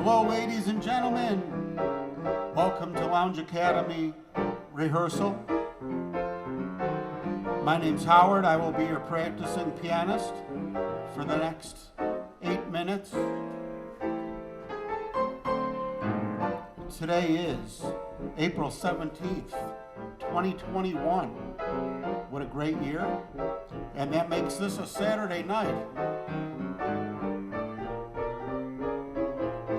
Hello, ladies and gentlemen. Welcome to Lounge Academy Rehearsal. My name's Howard. I will be your practicing pianist for the next 8 minutes. Today is April 17th, 2021. What a great year. And that makes this a Saturday night.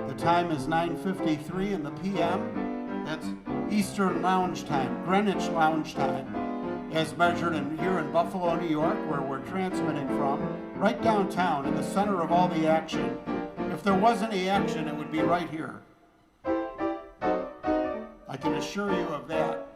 The time is 9:53 in the p.m. That's Eastern Lounge Time, Greenwich Lounge Time, as measured here in Buffalo, New York, where we're transmitting from, right downtown in the center of all the action. If there was any action, it would be right here. I can assure you of that.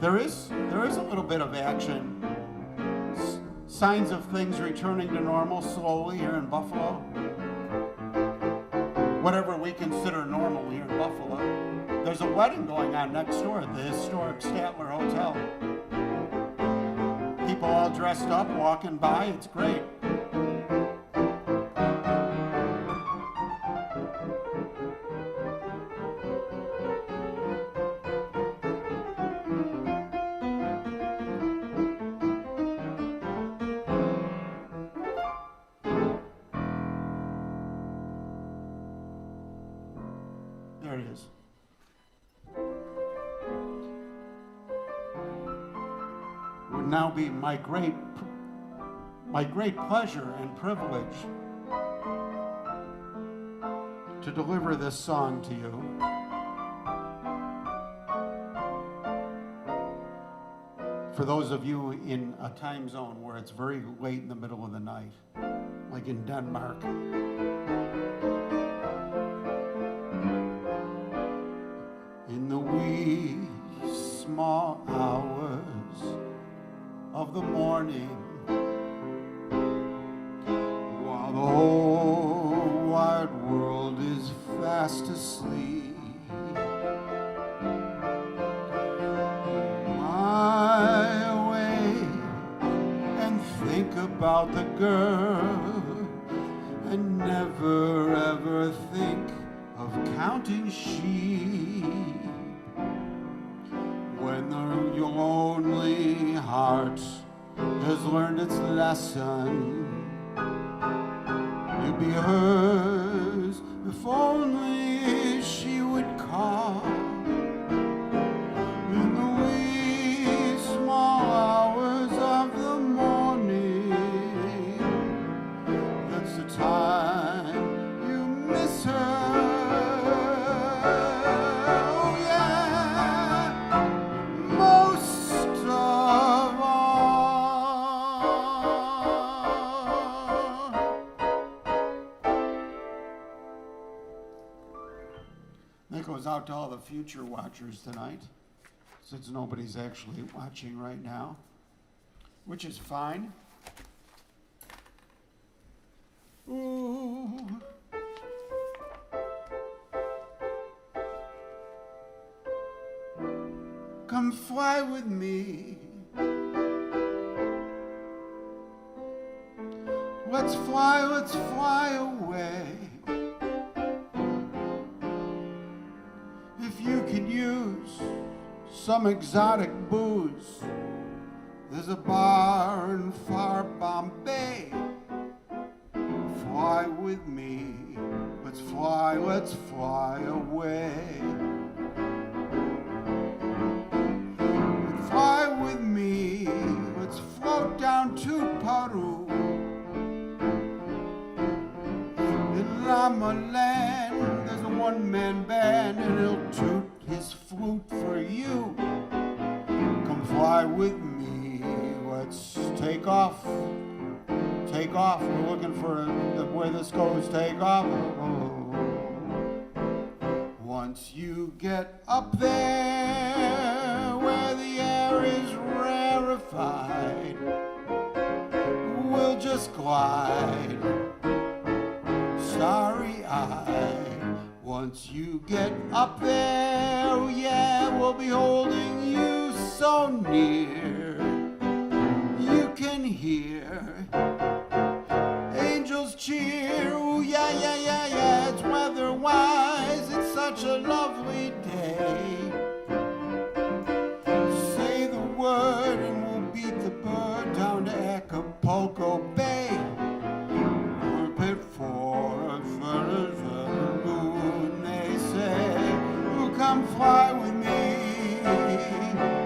There is a little bit of action. Signs of things returning to normal slowly here in Buffalo. Whatever we consider normal here in Buffalo. There's a wedding going on next door at the historic Statler Hotel. People all dressed up, walking by. It's great. There it is. It would now be my great pleasure and privilege to deliver this song to you. For those of you in a time zone where it's very late in the middle of the night, like in Denmark. In the wee small hours of the morning, while the whole wide world is fast asleep, I awake and think about the girl and never ever think of counting sheep. When the lonely heart has learned its lesson, you'd be hers if only she would call. In the wee small hours of the morning, that's the time you miss her. That goes out to all the future watchers tonight, since nobody's actually watching right now, which is fine. Ooh. Come fly with me. Let's fly away. If you could use some exotic booze, there's a bar in far Bombay. Fly with me, let's fly away. Fly with me, let's float down to Peru. In Llama Land, there's a one-man band, and he'll toot his flute for you. Come fly with me, let's take off. Take off, we're looking for where this goes, take off. Once you get up there where the air is rarefied, we'll just glide starry-eyed Once you get up there, oh yeah, we'll be holding you so near. You can hear angels cheer. Oh yeah, yeah, yeah, yeah. It's weather-wise, it's such a lovely day. Say the word and we'll beat the bird down to Acapulco Bay. We're pit for a moon, they say. Oh, come fly with me.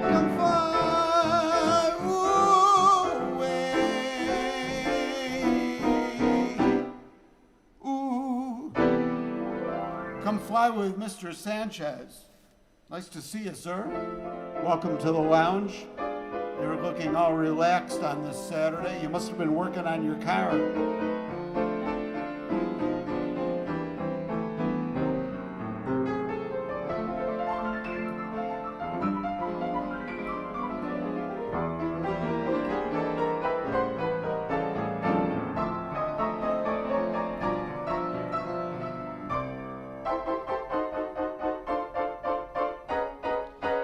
Come fly away. Ooh. Come fly with Mr. Sanchez. Nice to see you, sir. Welcome to the lounge. You're looking all relaxed on this Saturday. You must have been working on your car.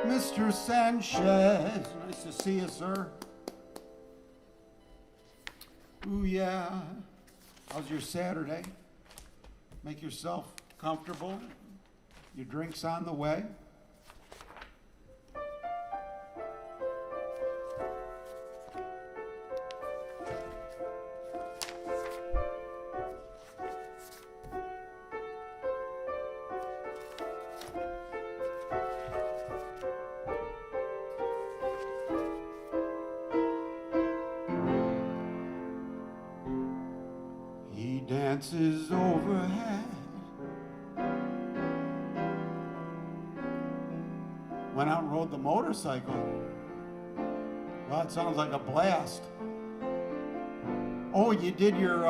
Mr. Sanchez, nice to see you, sir. Ooh, yeah. How's your Saturday? Make yourself comfortable. Your drink's on the way. Dances overhead. Went out and rode the motorcycle. Well, it sounds like a blast. Oh, you did your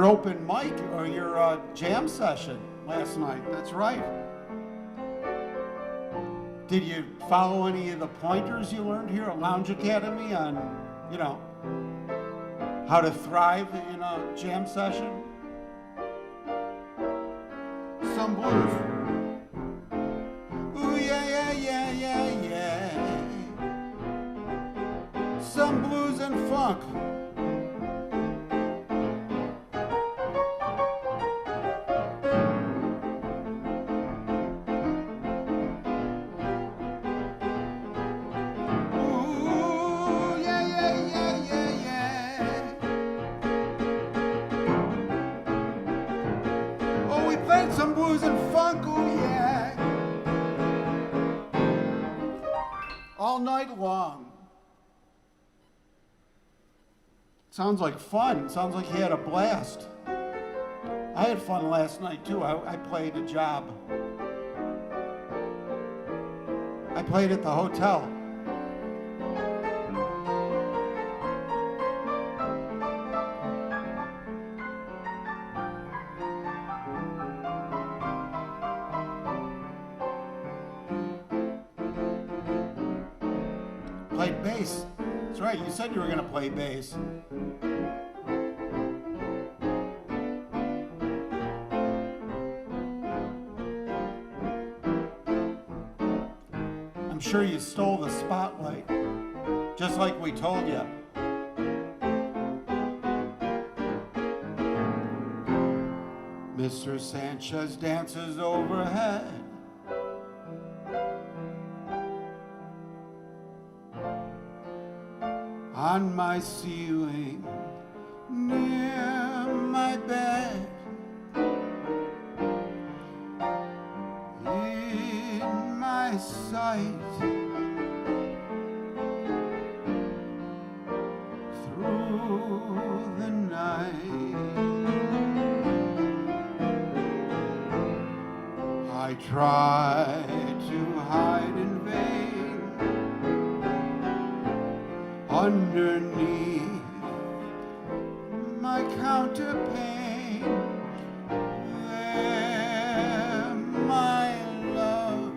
open mic or your jam session last night. That's right. Did you follow any of the pointers you learned here at Lounge Academy on, you know, how to thrive in a jam session? Some blues. Ooh, yeah, yeah, yeah, yeah, yeah. Some blues and funk. Some blues and funk, oh yeah. All night long. Sounds like fun. Sounds like you had a blast. I had fun last night too. I played a job. I played at the hotel. Played bass. That's right, you said you were going to play bass. I'm sure you stole the spotlight, just like we told you. Mr. Sanchez dances overhead. On my ceiling, near my bed, in my sight, through the night, I try to hide in vain. Underneath my counterpane, there, my love,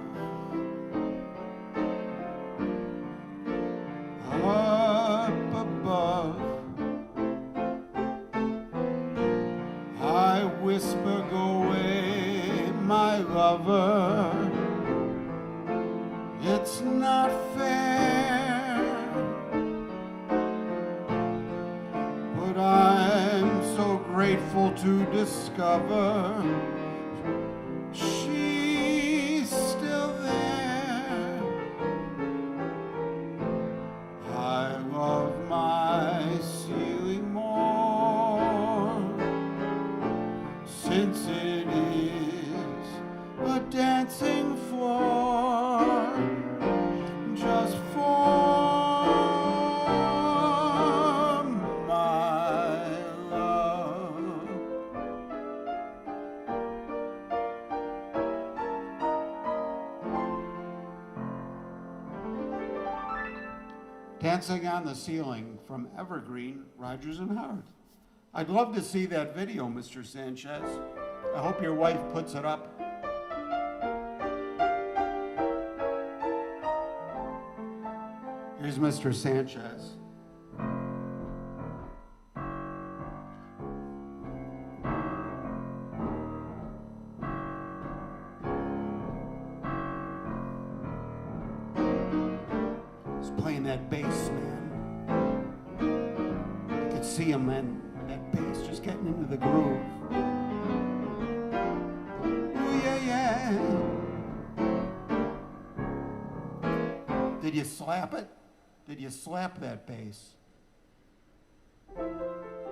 up above, I whisper, go away, lover. It's not fair, but I'm so grateful to discover she's still there. I love my ceiling more, since it is a dancing floor just for my love. Dancing on the Ceiling from Evergreen, Rodgers and Hart. I'd love to see that video, Mr. Sanchez. I hope your wife puts it up. Here's Mr. Sanchez. He's playing that bass, man. You could see him, man. That bass just getting into the groove. Ooh, yeah, yeah. Did you slap it? Did you slap that bass?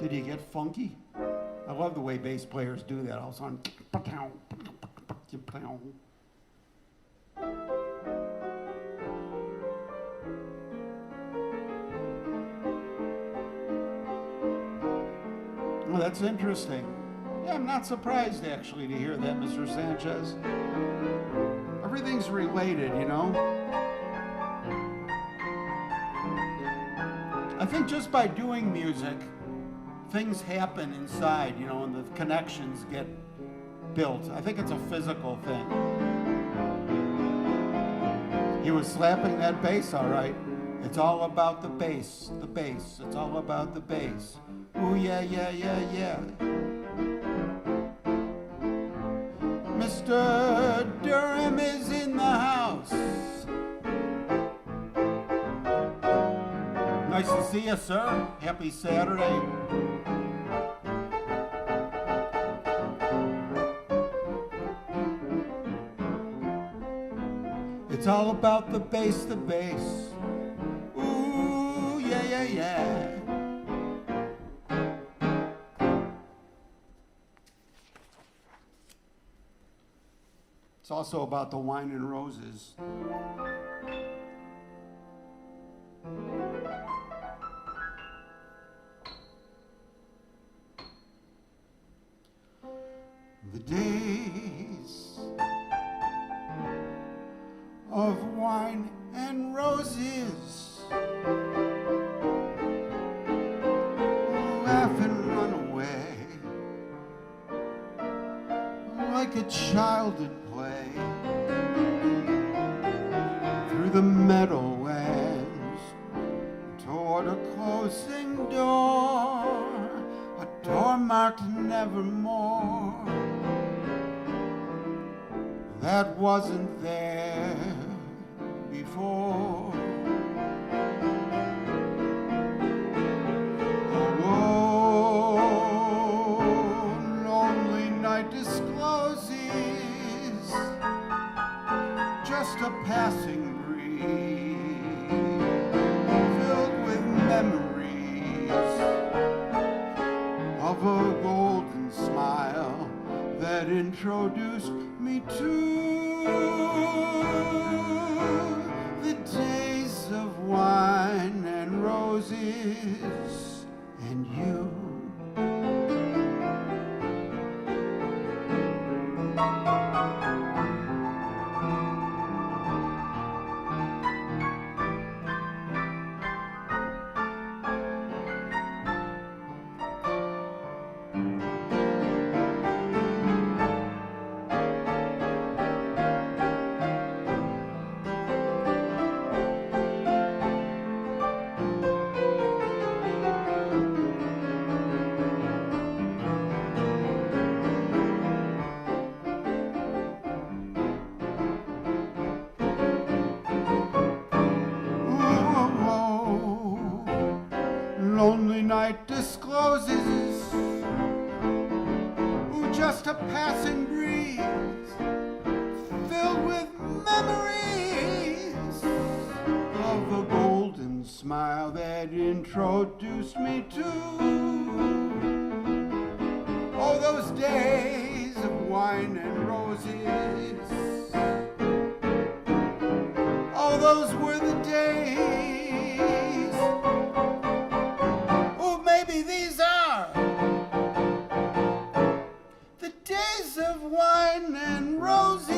Did you get funky? I love the way bass players do that. All of a sudden, well, that's interesting. Yeah, I'm not surprised actually to hear that, Mr. Sanchez. Everything's related, you know? I think just by doing music, things happen inside, you know, and the connections get built. I think it's a physical thing. He was slapping that bass, all right. It's all about the bass, the bass. It's all about the bass. Ooh, yeah, yeah, yeah, yeah. Mr. Durham is in the house. Nice to see you, sir. Happy Saturday. It's all about the bass, the bass. Ooh, yeah, yeah, yeah. It's also about the wine and roses. The days of wine and roses, laugh and run away like a child at play through the meadowlands toward a closing door, a door marked nevermore. That wasn't there before. Oh, lonely night discloses just a passing breeze filled with memories of a golden smile that introduced me to the days of wine and roses and you. discloses just a passing breeze filled with memories of a golden smile that introduced me to oh, those days of wine and roses. Oh, those were the days. Oh, maybe these are the days of wine and roses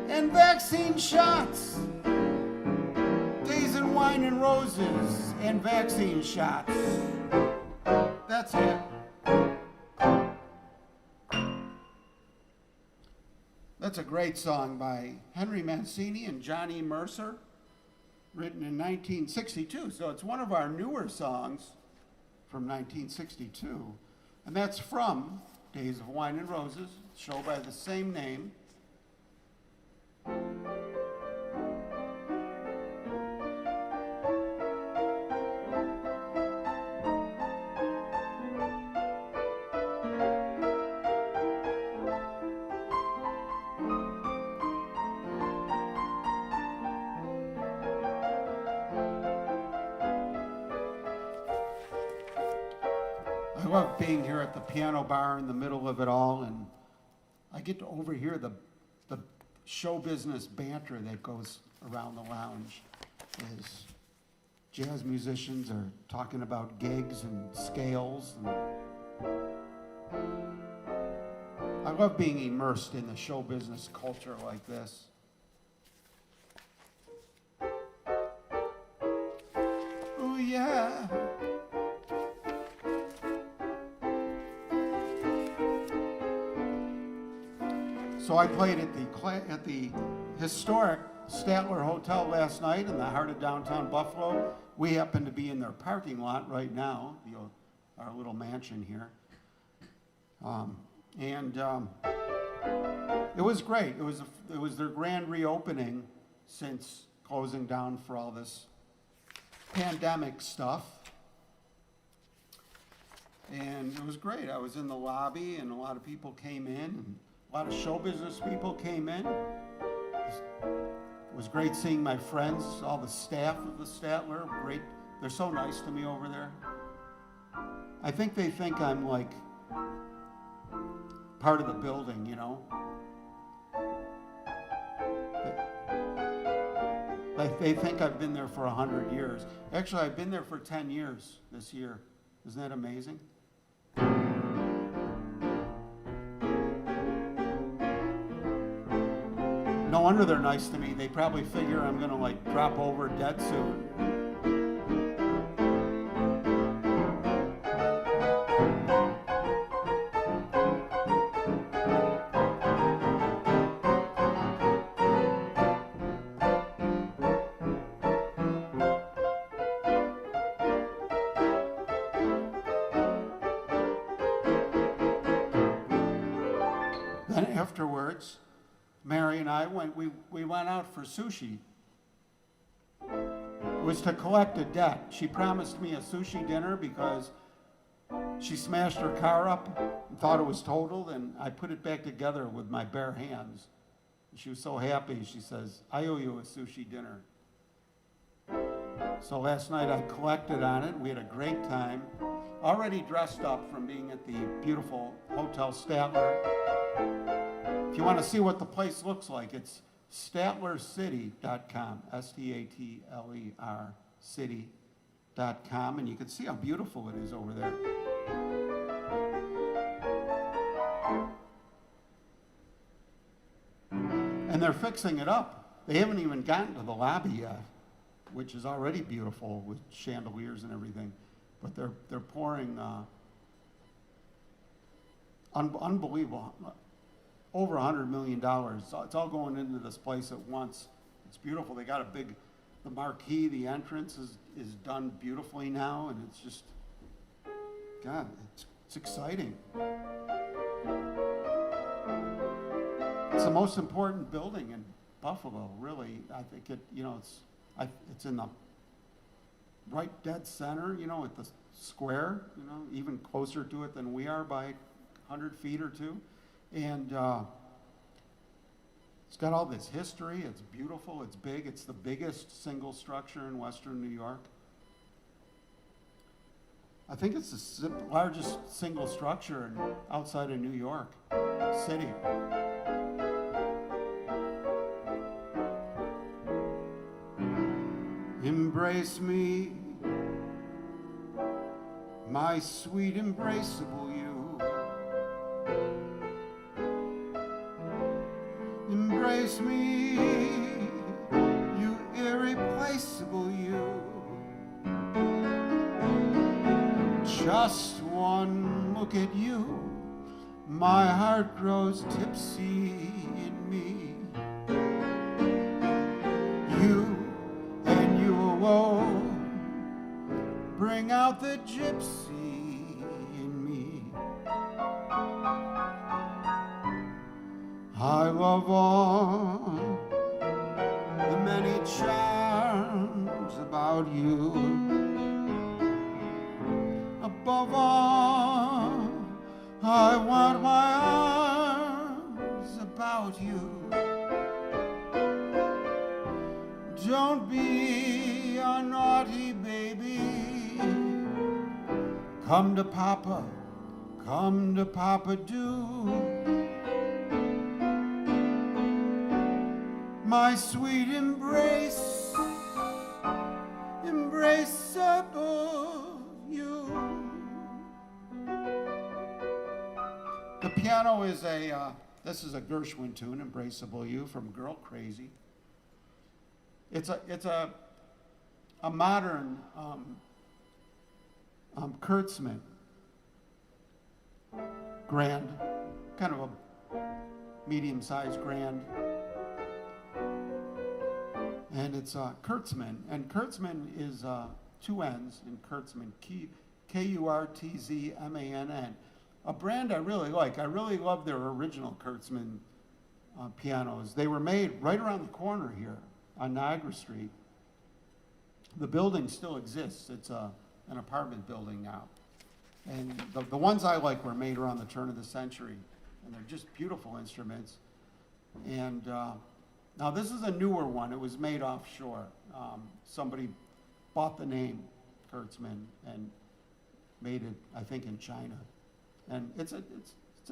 and vaccine shots. Days of wine and roses and vaccine shots. That's it. That's a great song by Henry Mancini and Johnny Mercer, written in 1962. So it's one of our newer songs from 1962. And that's from Days of Wine and Roses, a show by the same name. I love being here at the piano bar in the middle of it all, and I get to overhear the show business banter that goes around the lounge as jazz musicians are talking about gigs and scales. And I love being immersed in the show business culture like this. Oh yeah. So I played at the historic Statler Hotel last night in the heart of downtown Buffalo. We happen to be in their parking lot right now, our little mansion here. It was great. It was their grand reopening since closing down for all this pandemic stuff. And it was great. I was in the lobby and a lot of people came in. And a lot of show business people came in. It was great seeing my friends, all the staff of the Statler. Great. They're so nice to me over there. I think they think I'm like part of the building, you know. Like they think I've been there for 100 years. Actually, I've been there for 10 years this year. Isn't that amazing? No wonder they're nice to me. They probably figure I'm gonna like drop over dead soon. Then afterwards, Mary and I we went out for sushi. It was to collect a debt. She promised me a sushi dinner because she smashed her car up and thought it was totaled, and I put it back together with my bare hands. She was so happy. She says, "I owe you a sushi dinner." So last night I collected on it. We had a great time. Already dressed up from being at the beautiful Hotel Statler. If you want to see what the place looks like, it's statlercity.com, STATLER city.com, and you can see how beautiful it is over there. And they're fixing it up. They haven't even gotten to the lobby yet, which is already beautiful with chandeliers and everything. But they're pouring unbelievable. Over $100 million. So it's all going into this place at once. It's beautiful. They got the marquee, the entrance is done beautifully now, and it's just, God, it's exciting. It's the most important building in Buffalo, really. I think it's in the right dead center, you know, at the square, you know, even closer to it than we are by 100 feet or two. And it's got all this history. It's beautiful. It's big. It's the biggest single structure in Western New York. I think it's the largest single structure outside of New York City. Embrace me, my sweet embraceable you. Embrace me, you irreplaceable you. Just one look at you, my heart grows tipsy in me. You and you alone bring out the gypsy in me. I love all the many charms about you. Above all, I want my arms about you. Don't be a naughty baby. Come to Papa do. My sweet embrace, embraceable you. The piano is this is a Gershwin tune, Embraceable You, from Girl Crazy. It's a modern Kurtzman grand, kind of a medium-sized grand. And it's Kurtzman, and Kurtzman is two N's in Kurtzman, Kurtzmann, a brand I really like. I really love their original Kurtzman pianos. They were made right around the corner here on Niagara Street. The building still exists. It's an apartment building now. And the ones I like were made around the turn of the century, and they're just beautiful instruments. And now this is a newer one. It was made offshore. Somebody bought the name Kurtzman and made it, I think, in China. And it's a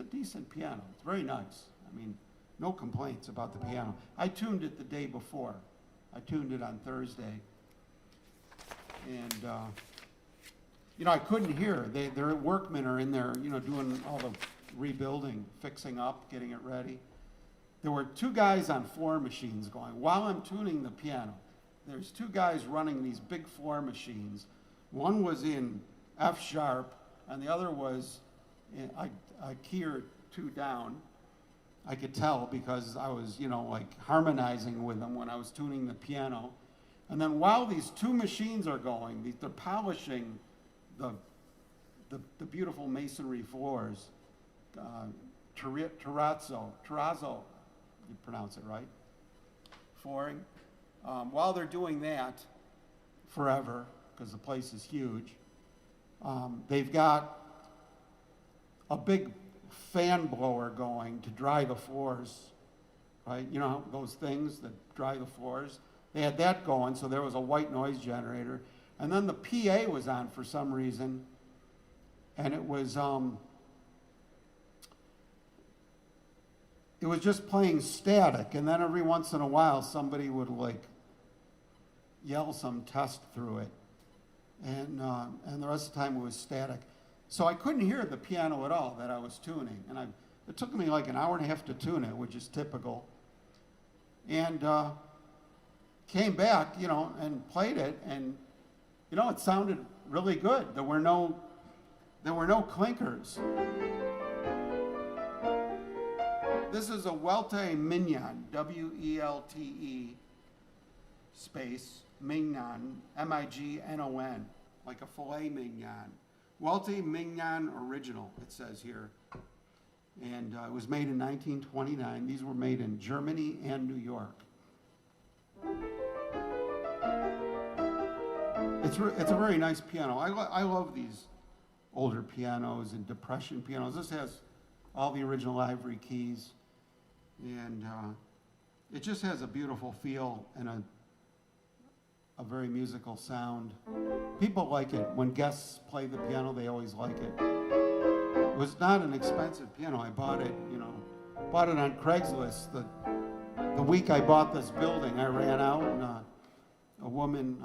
decent piano. It's very nice. I mean, no complaints about the piano. I tuned it the day before. I tuned it on Thursday. And, you know, I couldn't hear. Their workmen are in there, you know, doing all the rebuilding, fixing up, getting it ready. There were two guys on floor machines going. While I'm tuning the piano, there's two guys running these big floor machines. One was in F sharp, and the other was in a key or two down. I could tell because I was, you know, like harmonizing with them when I was tuning the piano. And then while these two machines are going, they're polishing the beautiful masonry floors, terrazzo, you pronounce it right, flooring. While they're doing that forever, because the place is huge, they've got a big fan blower going to dry the floors, right? You know, those things that dry the floors. They had that going, so there was a white noise generator. And then the PA was on for some reason, and it was just playing static, and then every once in a while somebody would like yell some test through it, and the rest of the time it was static. So I couldn't hear the piano at all that I was tuning, and it took me like an hour and a half to tune it, which is typical. And came back, you know, and played it, and you know, it sounded really good. There were no clinkers. This is a Welte Mignon, W-E-L-T-E space Mignon, M-I-G-N-O-N, like a filet mignon. Welte Mignon original, it says here. And it was made in 1929. These were made in Germany and New York. It's a very nice piano. I love these older pianos and Depression pianos. This has all the original ivory keys, and it just has a beautiful feel and a very musical sound. People like it. When guests play the piano, they always like it. It was not an expensive piano. I bought it, bought it on Craigslist. The week I bought this building, I ran out, and a woman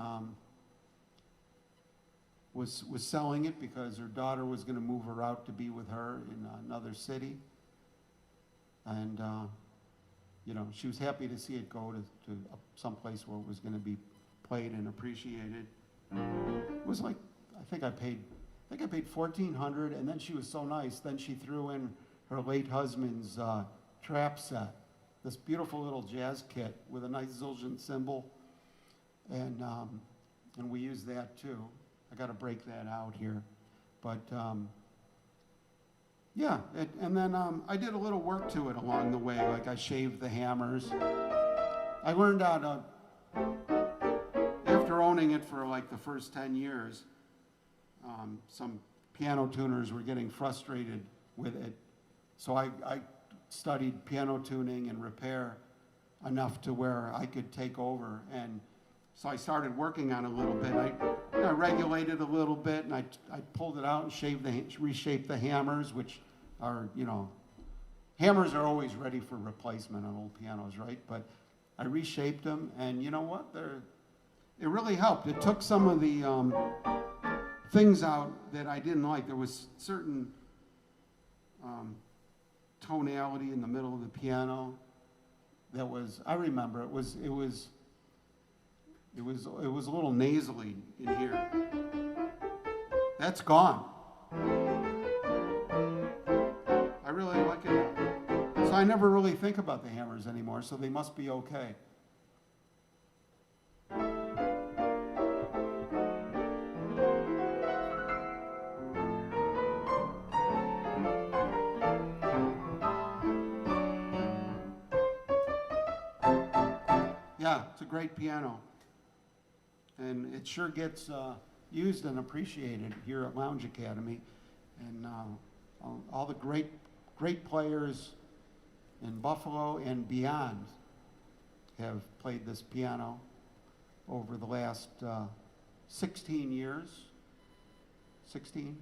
was selling it because her daughter was going to move her out to be with her in another city. And, she was happy to see it go to some place where it was going to be played and appreciated. It was like, I think I paid $1,400, and then she was so nice. Then she threw in her late husband's trap set, this beautiful little jazz kit with a nice Zildjian cymbal, and we used that too. I got to break that out here, but yeah. And then I did a little work to it along the way, like I shaved the hammers. I learned out after owning it for like the first 10 years. Some piano tuners were getting frustrated with it, so I studied piano tuning and repair enough to where I could take over, and so I started working on it a little bit. I regulated a little bit, and I pulled it out and reshaped the hammers, which are, hammers are always ready for replacement on old pianos, right? But I reshaped them, and you know what? It really helped. It took some of the things out that I didn't like. There was certain tonality in the middle of the piano that was, I remember it was a little nasally in here. That's gone. I really like it now. So I never really think about the hammers anymore, so they must be okay. Yeah, it's a great piano. And it sure gets used and appreciated here at LoungeACADEMY. And all the great players in Buffalo and beyond have played this piano over the last 16 years. 16?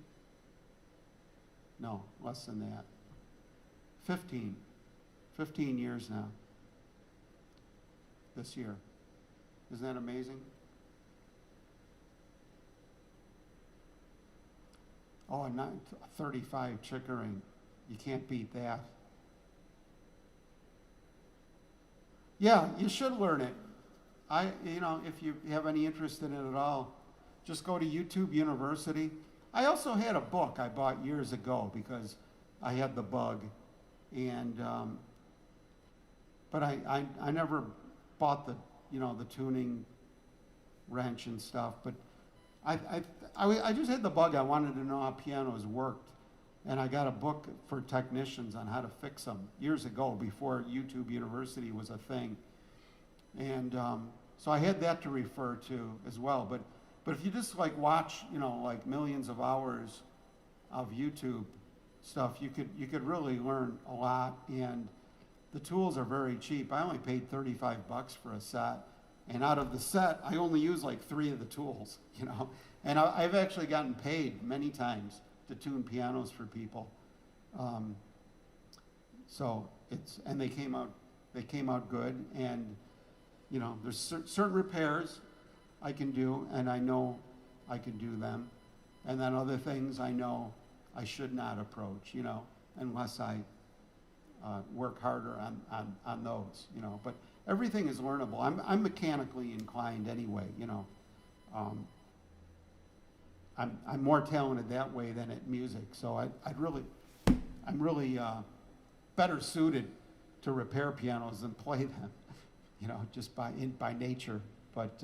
No, less than that. 15 years now. This year. Isn't that amazing? Oh, and 35 Chickering. You can't beat that. Yeah, you should learn it. If you have any interest in it at all, just go to YouTube University. I also had a book I bought years ago because I had the bug, and but I never bought the tuning wrench and stuff, but I just had the bug. I wanted to know how pianos worked, and I got a book for technicians on how to fix them years ago, before YouTube University was a thing, and so I had that to refer to as well. But if you just watch millions of hours of YouTube stuff, you could really learn a lot, and the tools are very cheap. I only paid $35 for a set, and out of the set, I only use like 3 of the tools, And I've actually gotten paid many times to tune pianos for people. So they came out good, and there's certain repairs I can do, and I know I can do them, and then other things I know I should not approach, unless I work harder on those, But everything is learnable. I'm mechanically inclined anyway, I'm more talented that way than at music, so I'm really better suited to repair pianos than play them, just by nature. But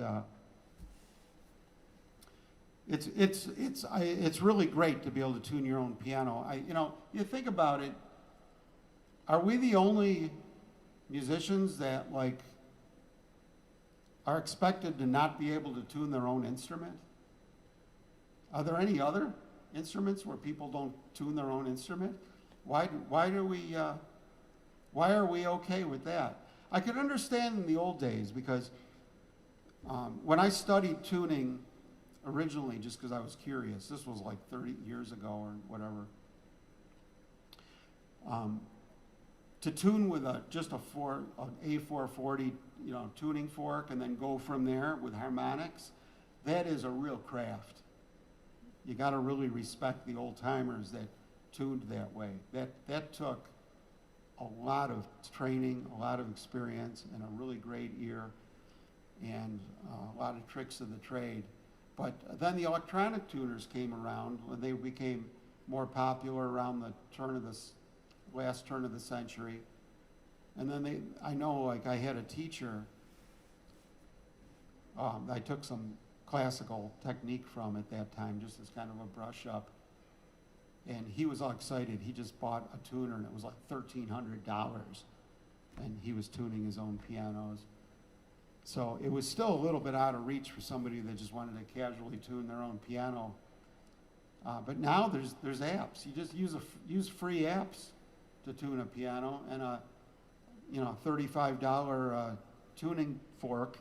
it's really great to be able to tune your own piano. You think about it. Are we the only musicians that are expected to not be able to tune their own instrument? Are there any other instruments where people don't tune their own instrument? Why are we okay with that? I could understand in the old days because when I studied tuning originally, just because I was curious, this was like 30 years ago or whatever, to tune with just an A440, tuning fork, and then go from there with harmonics, that is a real craft. You got to really respect the old timers that tuned that way. That took a lot of training, a lot of experience, and a really great ear, and a lot of tricks of the trade. But then the electronic tuners came around when they became more popular around the last turn of the century. And then I know, like, I had a teacher, I took some classical technique from at that time, just as kind of a brush up. And he was all excited. He just bought a tuner, and it was like $1,300. And he was tuning his own pianos. So it was still a little bit out of reach for somebody that just wanted to casually tune their own piano. But now there's apps. You just use free apps to tune a piano, and a $35 tuning fork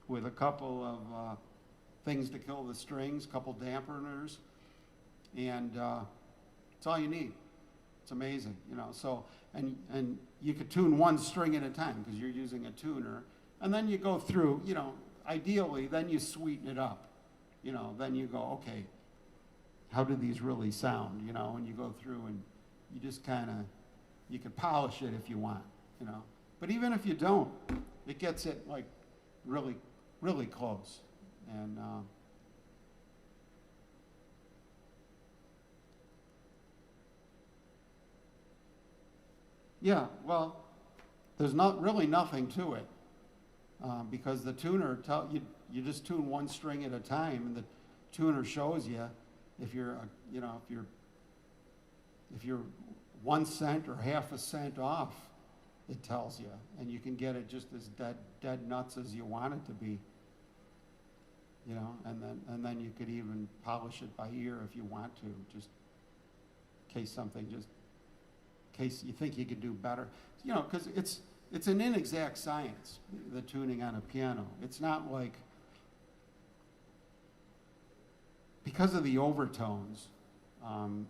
with a couple of things to kill the strings, a couple dampeners, and it's all you need. It's amazing, So and you could tune one string at a time because you're using a tuner, and then you go through. Ideally, then you sweeten it up. Then you go, okay, how do these really sound? And you go through and you just you can polish it if you want. But even if you don't, it gets it like really, really close. And yeah, well, there's not really nothing to it because the tuner you just tune one string at a time, and the tuner shows you if you're if you're 1 cent or half a cent off. It tells you, and you can get it just as dead nuts as you want it to be. And then you could even polish it by ear if you want to, just in case you think you could do better. Because it's an inexact science, the tuning on a piano. It's not like, because of the overtones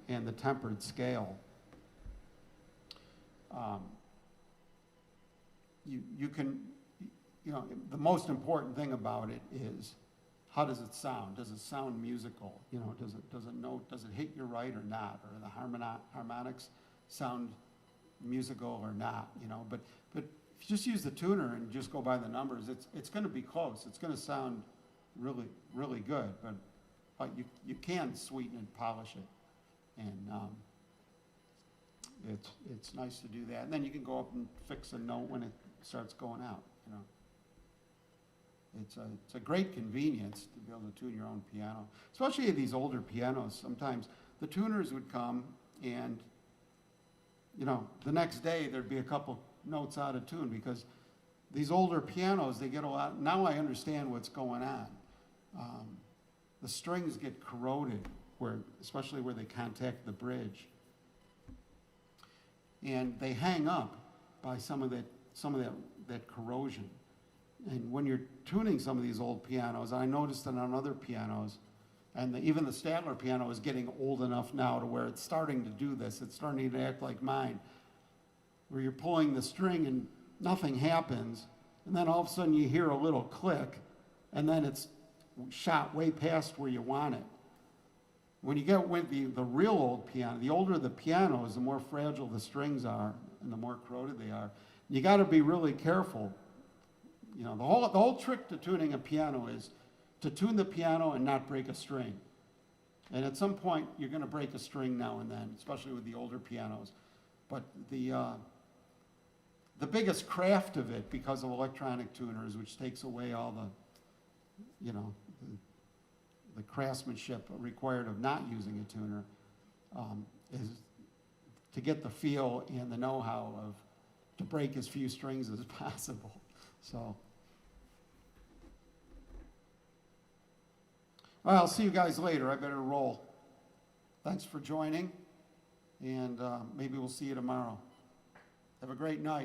and the tempered scale, you can, the most important thing about it is, how does it sound? Does it sound musical? Does it hit you right or not? Or the harmonics sound musical or not? But if you just use the tuner and just go by the numbers, it's going to be close. It's going to sound really, really good. But you can sweeten and polish it, and it's nice to do that. And then you can go up and fix a note when it starts going out. It's a great convenience to be able to tune your own piano, especially these older pianos. Sometimes the tuners would come, and the next day there'd be a couple notes out of tune, because these older pianos, they get a lot. Now I understand what's going on. The strings get corroded, especially where they contact the bridge, and they hang up by some of that corrosion. And when you're tuning some of these old pianos, I noticed that on other pianos, and even the Stadler piano is getting old enough now to where it's starting to do this. It's starting to act like mine, where you're pulling the string and nothing happens, and then all of a sudden you hear a little click, and then it's shot way past where you want it. When you get with the real old piano, the older the piano is, the more fragile the strings are and the more corroded they are. You got to be really careful. The whole trick to tuning a piano is to tune the piano and not break a string. And at some point, you're going to break a string now and then, especially with the older pianos. But the biggest craft of it, because of electronic tuners, which takes away all the craftsmanship required of not using a tuner, is to get the feel and the know-how to break as few strings as possible. So, All right, I'll see you guys later. I better roll. Thanks for joining, and maybe we'll see you tomorrow. Have a great night.